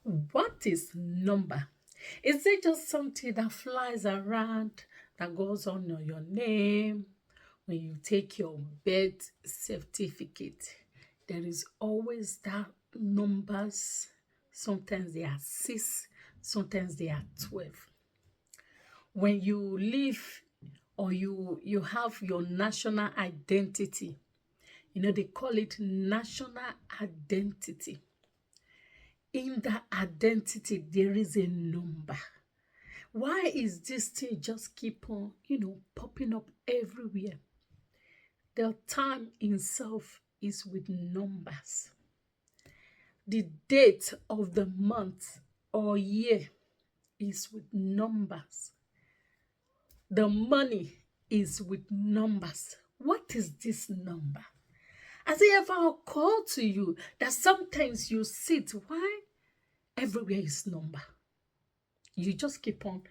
What is number? Is it just something that flies around, that goes on your name when you take your birth certificate? There is always that numbers. Sometimes they are 6, sometimes they are 12. When you live or you have your national identity, they call it national identity. In that identity, there is a number. Why is this thing just keep on, popping up everywhere? The time itself is with numbers. The date of the month or year is with numbers. The money is with numbers. What is this number? Has it ever occurred to you that sometimes you sit, why everywhere is number? You just keep on,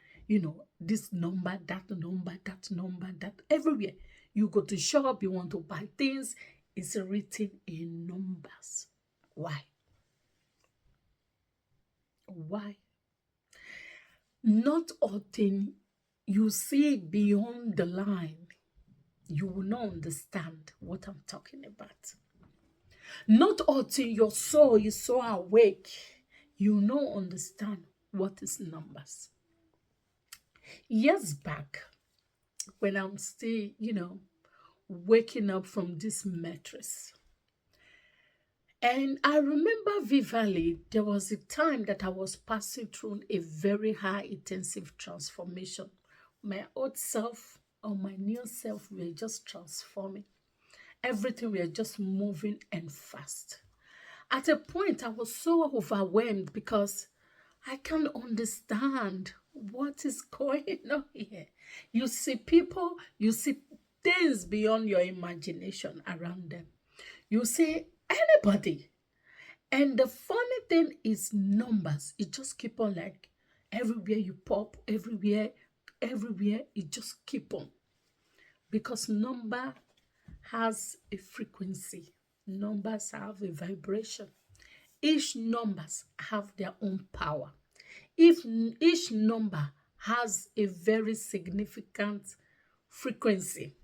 this number, that number, that number, that everywhere. You go to shop, you want to buy things, it's written in numbers. Why? Why? Not until you see beyond the line, you will not understand what I'm talking about. Not until your soul is so awake, you will not understand what is numbers. Years back, when I'm still, waking up from this mattress, and I remember vividly, there was a time that I was passing through a very high intensive transformation. My old self or my new self were just transforming. Everything were just moving and fast. At a point, I was so overwhelmed because I can't understand what is going on here. You see people, you see things beyond your imagination around them. You see anybody. And the funny thing is numbers. It just keep on like everywhere you pop, everywhere, it just keep on. Because number has a frequency. Numbers have a vibration. Each numbers have their own power. If each number has a very significant frequency,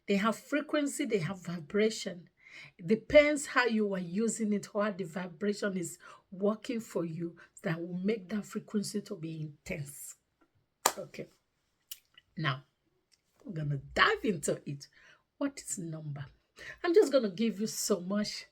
they have frequency, they have vibration. It depends how you are using it, how the vibration is working for you, that will make that frequency to be intense. Okay. Now, we're going to dive into it. What is number? I'm just going to give you so much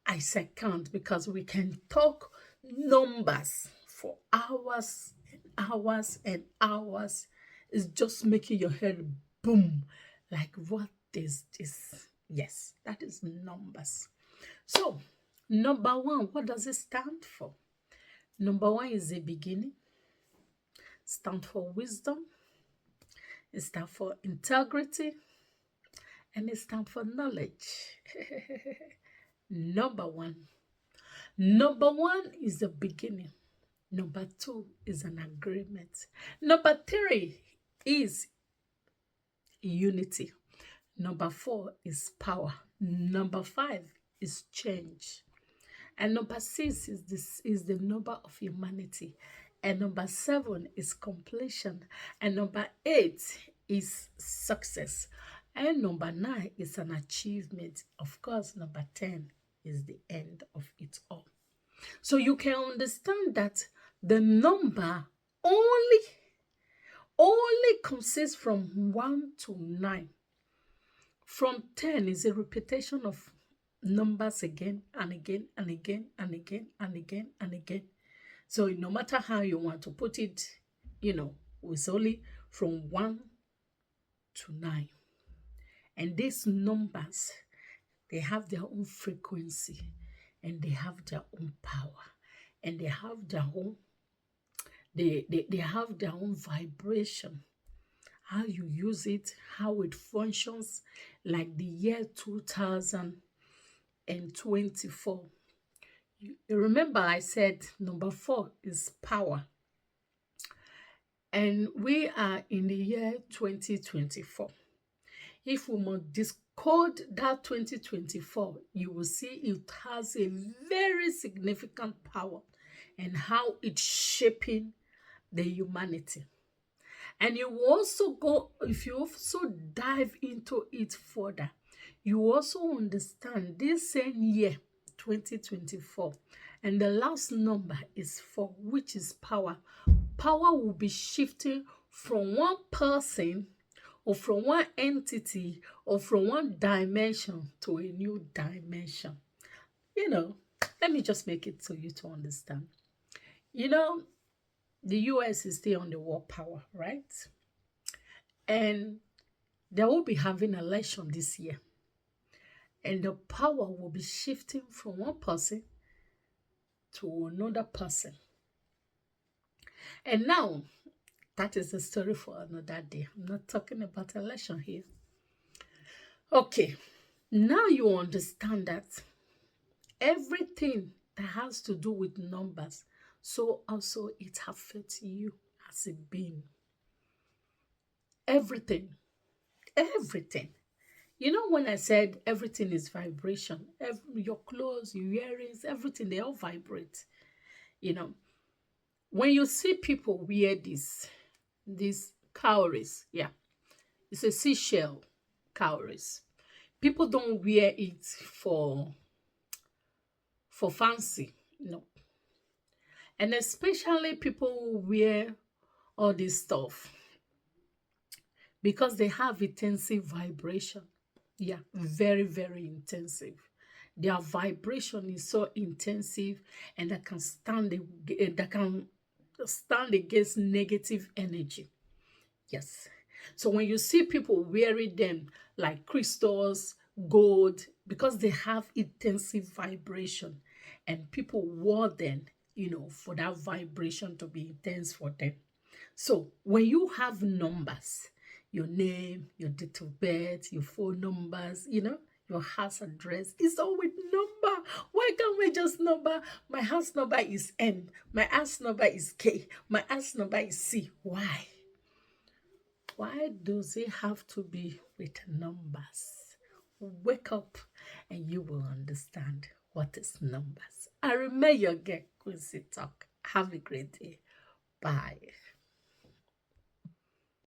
as I can't, because we can talk numbers for hours and hours and hours. It's just making your head boom. Like, what is this? Yes, that is numbers. So, number one, what does it stand for? Number one is a beginning. Stand for wisdom. It stands for integrity. And it stands for knowledge. Number one. Number one is the beginning. Number two is an agreement. Number three is unity. Number four is power. Number five is change. And number six is the number of humanity. And number seven is completion. And number eight is success. And number nine is an achievement. Of course, number 10 is the end of it all. So you can understand that the number only consists from 1 to 9. From 10 is a repetition of numbers again and again and again and again and again and again. So no matter how you want to put it, it's only from 1 to 9. And these numbers, they have their own frequency, and they have their own power, and they have their own they have their own vibration. How you use it, how it functions, like the year 2024. You remember I said number 4 is power. And we are in the year 2024. If we must discode that 2024, you will see it has a very significant power. and how it's shaping the humanity. And you will also go, if you also dive into it further, you also understand this same year, 2024, and the last number is 4, which is power. Power will be shifting from one person or from one entity or from one dimension to a new dimension. You know, let me just make it so you to understand. You know, the US is still on the world power, right? And they will be having election this year. And the power will be shifting from one person to another person. And now, that is a story for another day. I'm not talking about election here. Okay, now you understand that everything that has to do with numbers, so also it affects you as a being. Everything, everything. You know, when I said everything is vibration, your clothes, your earrings, everything, they all vibrate. You know, when you see people wear these cowries, yeah, it's a seashell cowries. People don't wear it for fancy, no. And especially people who wear all this stuff because they have intensive vibration. Yeah, very, very intensive. Their vibration is so intensive, and that can stand against negative energy. Yes. So when you see people wearing them like crystals, gold, because they have intensive vibration, and people wore them, for that vibration to be intense for them. So when you have numbers, your name, your date of birth, your phone numbers, your house address, it's all with number. Why can't we just number? My house number is M. My house number is K. My house number is C. Why? Why does it have to be with numbers? Wake up and you will understand what is numbers. I remember your girl, Quincy Talk. Have a great day. Bye.